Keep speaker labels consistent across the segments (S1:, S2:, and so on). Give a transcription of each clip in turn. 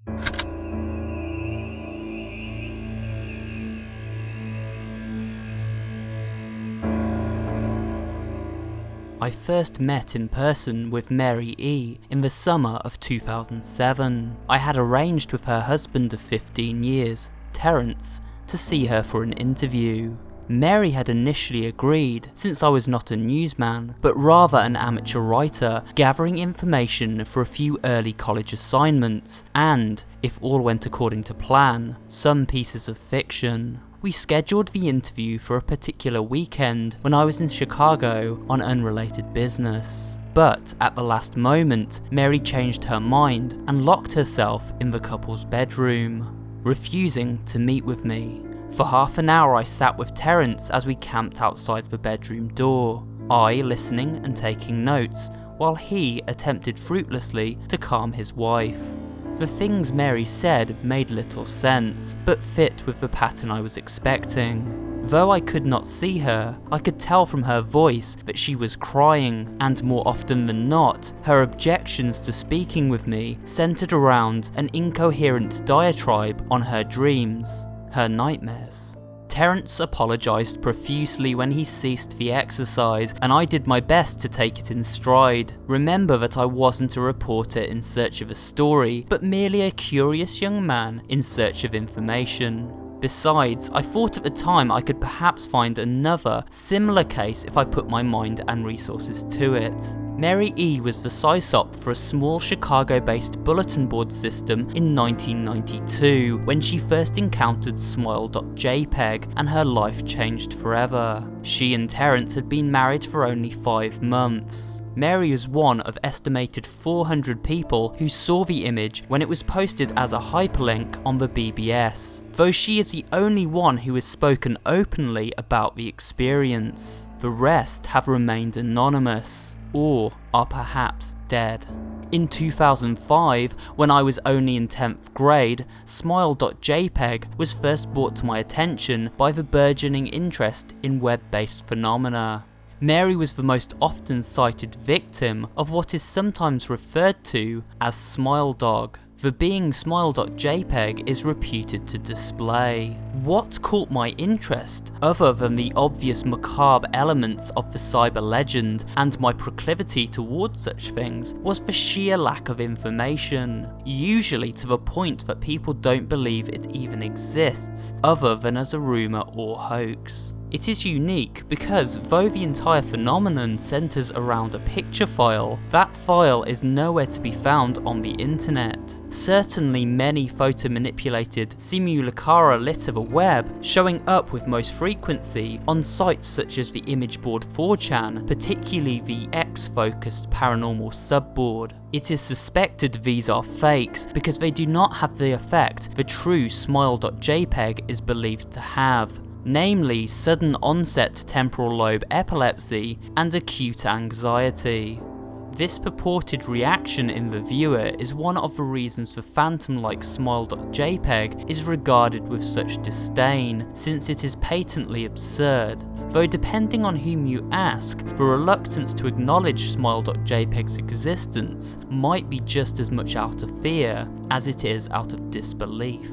S1: I first met in person with Mary E. in the summer of 2007. I had arranged with her husband of 15 years, Terence, to see her for an interview. Mary had initially agreed, since I was not a newsman, but rather an amateur writer, gathering information for a few early college assignments, and, if all went according to plan, some pieces of fiction. We scheduled the interview for a particular weekend when I was in Chicago on unrelated business. But at the last moment, Mary changed her mind and locked herself in the couple's bedroom, refusing to meet with me. For half an hour I sat with Terence as we camped outside the bedroom door, I listening and taking notes, while he attempted fruitlessly to calm his wife. The things Mary said made little sense, but fit with the pattern I was expecting. Though I could not see her, I could tell from her voice that she was crying, and more often than not, her objections to speaking with me centered around an incoherent diatribe on her dreams, her nightmares. Terence apologised profusely when he ceased the exercise, and I did my best to take it in stride. Remember that I wasn't a reporter in search of a story, but merely a curious young man in search of information. Besides, I thought at the time I could perhaps find another, similar case if I put my mind and resources to it. Mary E. was the sysop for a small Chicago-based bulletin board system in 1992 when she first encountered smile.jpg and her life changed forever. She and Terence had been married for only 5 months. Mary was one of estimated 400 people who saw the image when it was posted as a hyperlink on the BBS, though she is the only one who has spoken openly about the experience. The rest have remained anonymous, or are perhaps dead. In 2005, when I was only in 10th grade, smile.jpg was first brought to my attention by the burgeoning interest in web-based phenomena. Mary was the most often cited victim of what is sometimes referred to as smiledog. The being smile.jpg is reputed to display. What caught my interest, other than the obvious macabre elements of the cyber legend and my proclivity towards such things, was the sheer lack of information, usually to the point that people don't believe it even exists, other than as a rumour or hoax. It is unique because though the entire phenomenon centres around a picture file, that file is nowhere to be found on the internet. Certainly many photo-manipulated simulacra litter the web, showing up with most frequency on sites such as the image board 4chan, particularly the X-focused paranormal subboard. It is suspected these are fakes because they do not have the effect the true smile.jpg is believed to have, namely sudden onset temporal lobe epilepsy and acute anxiety. This purported reaction in the viewer is one of the reasons the phantom-like smile.jpg is regarded with such disdain, since it is patently absurd, though depending on whom you ask, the reluctance to acknowledge smile.jpg's existence might be just as much out of fear as it is out of disbelief.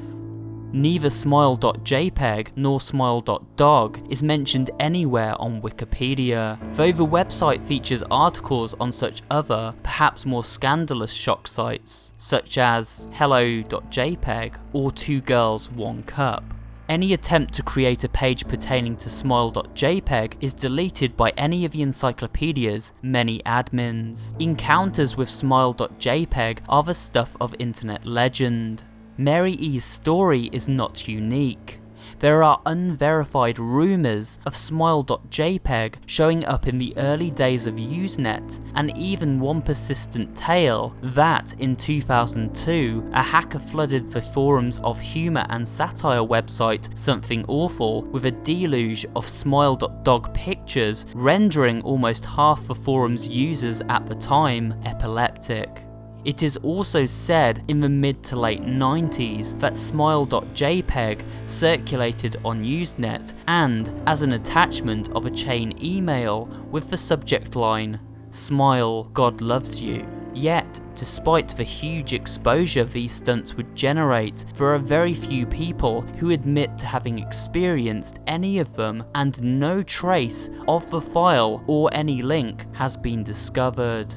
S1: Neither smile.jpg nor smile.dog is mentioned anywhere on Wikipedia, though the website features articles on such other, perhaps more scandalous shock sites, such as hello.jpg or 2 girls 1 cup. Any attempt to create a page pertaining to smile.jpg is deleted by any of the encyclopedia's many admins. Encounters with smile.jpg are the stuff of internet legend. Mary E.'s story is not unique. There are unverified rumours of smile.jpg showing up in the early days of Usenet, and even one persistent tale that, in 2002, a hacker flooded the forums of humour and satire website Something Awful with a deluge of smile.dog pictures, rendering almost half the forum's users at the time epileptic. It is also said in the mid to late 90s that smile.jpg circulated on Usenet and as an attachment of a chain email with the subject line, "Smile, God loves you." Yet, despite the huge exposure these stunts would generate, there are very few people who admit to having experienced any of them, and no trace of the file or any link has been discovered.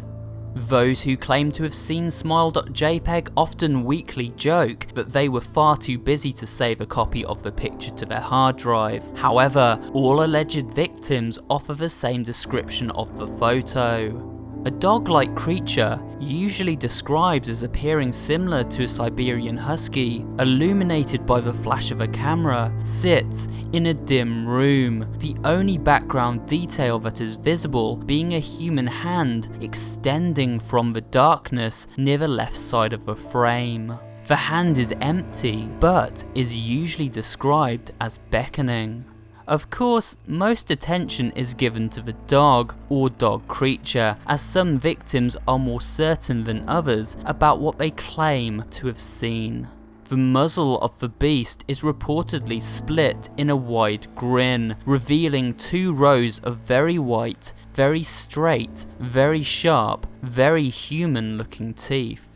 S1: Those who claim to have seen smile.jpg often weakly joke that they were far too busy to save a copy of the picture to their hard drive. However, all alleged victims offer the same description of the photo. A dog-like creature, usually described as appearing similar to a Siberian husky, illuminated by the flash of a camera, sits in a dim room, the only background detail that is visible being a human hand extending from the darkness near the left side of the frame. The hand is empty, but is usually described as beckoning. Of course, most attention is given to the dog or dog creature, as some victims are more certain than others about what they claim to have seen. The muzzle of the beast is reportedly split in a wide grin, revealing 2 rows of very white, very straight, very sharp, very human-looking teeth.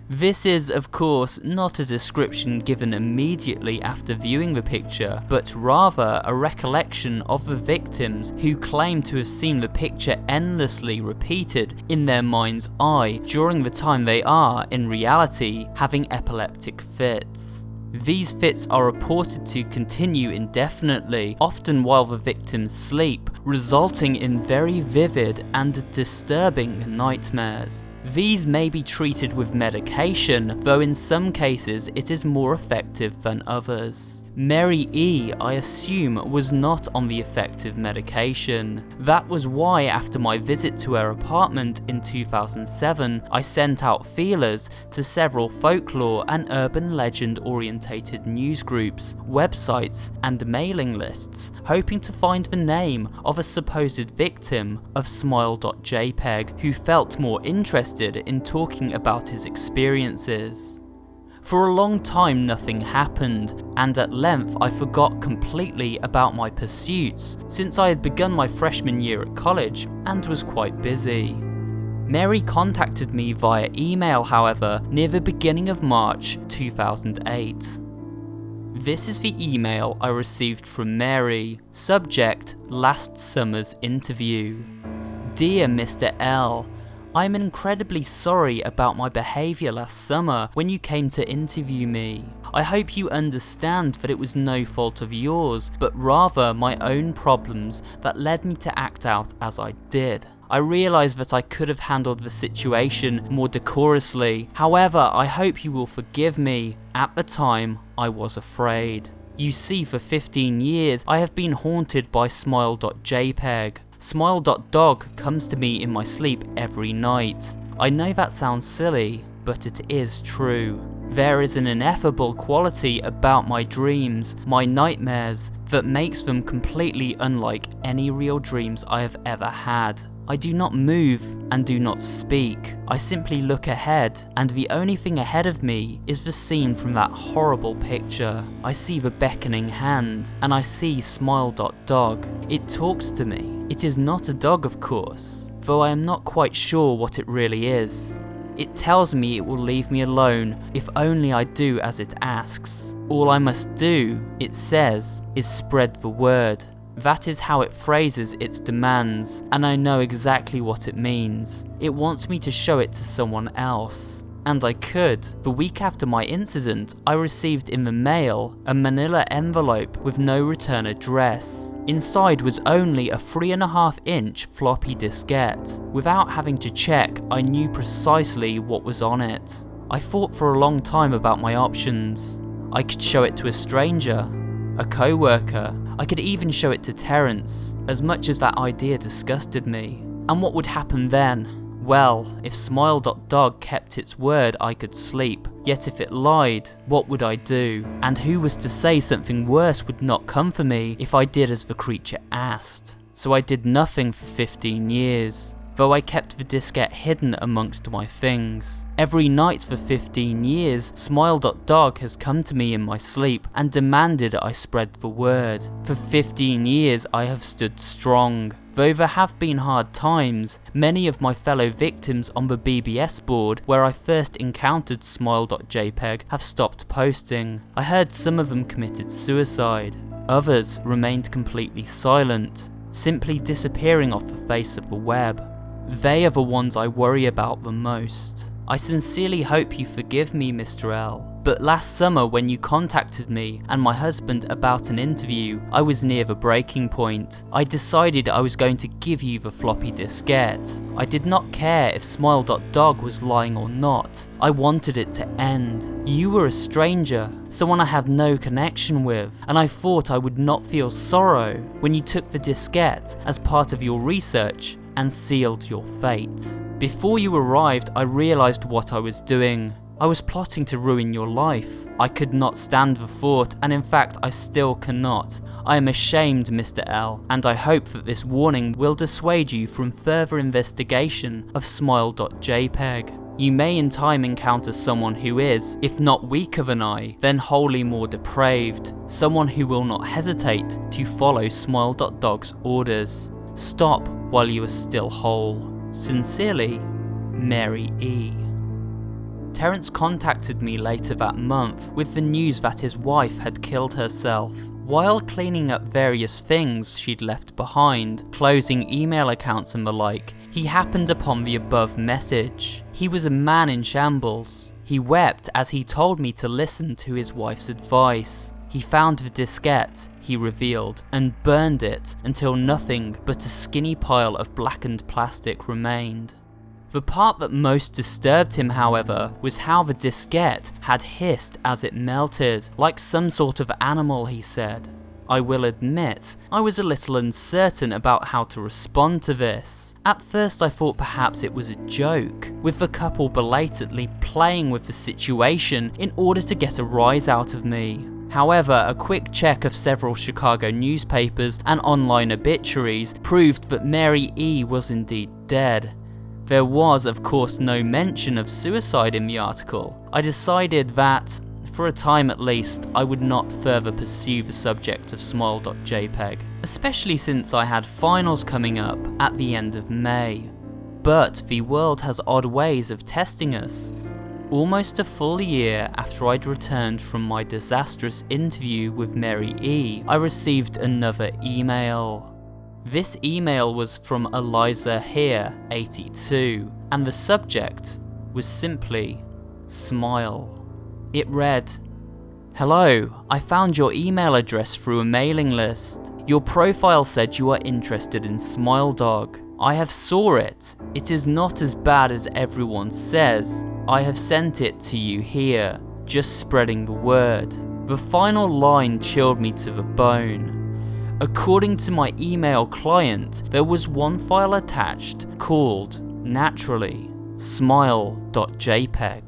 S1: This is, of course, not a description given immediately after viewing the picture, but rather a recollection of the victims who claim to have seen the picture endlessly repeated in their mind's eye during the time they are, in reality, having epileptic fits. These fits are reported to continue indefinitely, often while the victims sleep, resulting in very vivid and disturbing nightmares. These may be treated with medication, though in some cases it is more effective than others. Mary E, I assume, was not on the effective medication. That was why after my visit to her apartment in 2007, I sent out feelers to several folklore and urban legend orientated news groups, websites and mailing lists, hoping to find the name of a supposed victim of smile.jpg who felt more interested in talking about his experiences. For a long time nothing happened, and at length I forgot completely about my pursuits, since I had begun my freshman year at college and was quite busy. Mary contacted me via email, however, near the beginning of March 2008. This is the email I received from Mary. Subject: last summer's interview. Dear Mr. L, I'm incredibly sorry about my behaviour last summer when you came to interview me. I hope you understand that it was no fault of yours, but rather my own problems that led me to act out as I did. I realise that I could have handled the situation more decorously, however I hope you will forgive me. At the time, I was afraid. You see, for 15 years I have been haunted by smile.jpg. Smile.dog comes to me in my sleep every night. I know that sounds silly, but it is true. There is an ineffable quality about my dreams, my nightmares, that makes them completely unlike any real dreams I have ever had. I do not move and do not speak. I simply look ahead, and the only thing ahead of me is the scene from that horrible picture. I see the beckoning hand, and I see smile.dog. It talks to me. It is not a dog, of course, though I am not quite sure what it really is. It tells me it will leave me alone if only I do as it asks. All I must do, it says, is spread the word. That is how it phrases its demands, and I know exactly what it means. It wants me to show it to someone else. And I could. The week after my incident, I received in the mail a manila envelope with no return address. Inside was only a 3.5-inch floppy diskette. Without having to check, I knew precisely what was on it. I thought for a long time about my options. I could show it to a stranger, a co-worker. I could even show it to Terence, as much as that idea disgusted me. And what would happen then? Well, if smile.dog kept its word, I could sleep. Yet if it lied, what would I do? And who was to say something worse would not come for me if I did as the creature asked? So I did nothing for 15 years. Though I kept the diskette hidden amongst my things. Every night for 15 years, smile.dog has come to me in my sleep and demanded I spread the word. For 15 years I have stood strong. Though there have been hard times, many of my fellow victims on the BBS board where I first encountered smile.jpg have stopped posting. I heard some of them committed suicide. Others remained completely silent, simply disappearing off the face of the web. They are the ones I worry about the most. I sincerely hope you forgive me, Mr. L. But last summer when you contacted me and my husband about an interview, I was near the breaking point. I decided I was going to give you the floppy diskette. I did not care if smile.dog was lying or not. I wanted it to end. You were a stranger, someone I had no connection with, and I thought I would not feel sorrow when you took the diskette as part of your research and sealed your fate. Before you arrived, I realised what I was doing. I was plotting to ruin your life. I could not stand the thought, and in fact I still cannot. I am ashamed, Mr. L, and I hope that this warning will dissuade you from further investigation of smile.jpg. You may in time encounter someone who is, if not weaker than I, then wholly more depraved. Someone who will not hesitate to follow smile.dog's orders. Stop while you are still whole. Sincerely, Mary E. Terence contacted me later that month with the news that his wife had killed herself. While cleaning up various things she'd left behind, closing email accounts and the like, he happened upon the above message. He was a man in shambles. He wept as he told me to listen to his wife's advice. He found the diskette, he revealed, and burned it until nothing but a skinny pile of blackened plastic remained. The part that most disturbed him, however, was how the diskette had hissed as it melted, like some sort of animal, he said. I will admit, I was a little uncertain about how to respond to this. At first I thought perhaps it was a joke, with the couple belatedly playing with the situation in order to get a rise out of me. However, a quick check of several Chicago newspapers and online obituaries proved that Mary E. was indeed dead. There was, of course, no mention of suicide in the article. I decided that, for a time at least, I would not further pursue the subject of smile.jpg, especially since I had finals coming up at the end of May. But the world has odd ways of testing us. Almost a full year after I'd returned from my disastrous interview with Mary E., I received another email. This email was from Eliza Here, 82, and the subject was simply Smile. It read, "Hello, I found your email address through a mailing list. Your profile said you are interested in SmileDog. I have saw it. It is not as bad as everyone says. I have sent it to you here, just spreading the word." The final line chilled me to the bone. According to my email client, there was one file attached called, naturally, smile.jpg.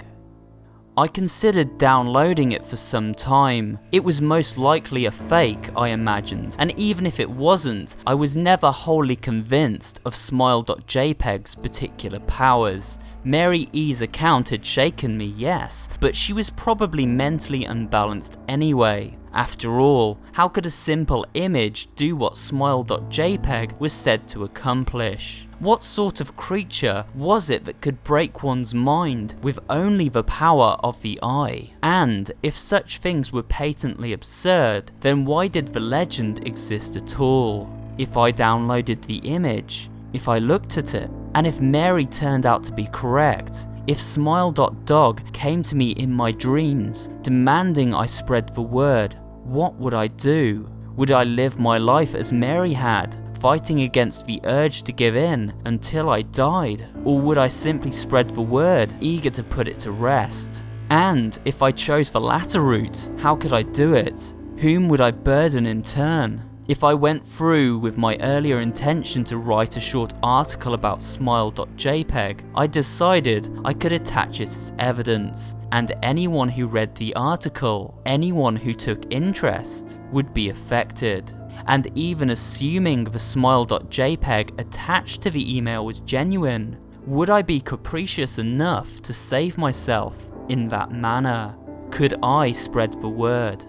S1: I considered downloading it for some time. It was most likely a fake, I imagined, and even if it wasn't, I was never wholly convinced of smile.jpg's particular powers. Mary E.'s account had shaken me, yes, but she was probably mentally unbalanced anyway. After all, how could a simple image do what smile.jpg was said to accomplish? What sort of creature was it that could break one's mind with only the power of the eye? And if such things were patently absurd, then why did the legend exist at all? If I downloaded the image, if I looked at it, and if Mary turned out to be correct, if smile.dog came to me in my dreams, demanding I spread the word, what would I do? Would I live my life as Mary had, fighting against the urge to give in until I died? Or would I simply spread the word, eager to put it to rest? And if I chose the latter route, how could I do it? Whom would I burden in turn? If I went through with my earlier intention to write a short article about smile.jpg, I decided I could attach it as evidence, and anyone who read the article, anyone who took interest, would be affected. And even assuming the smile.jpg attached to the email was genuine, would I be capricious enough to save myself in that manner? Could I spread the word?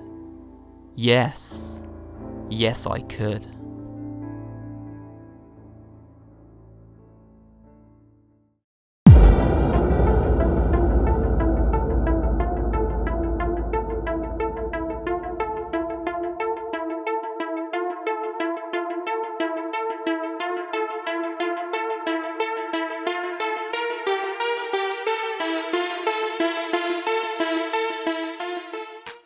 S1: Yes. Yes, I could.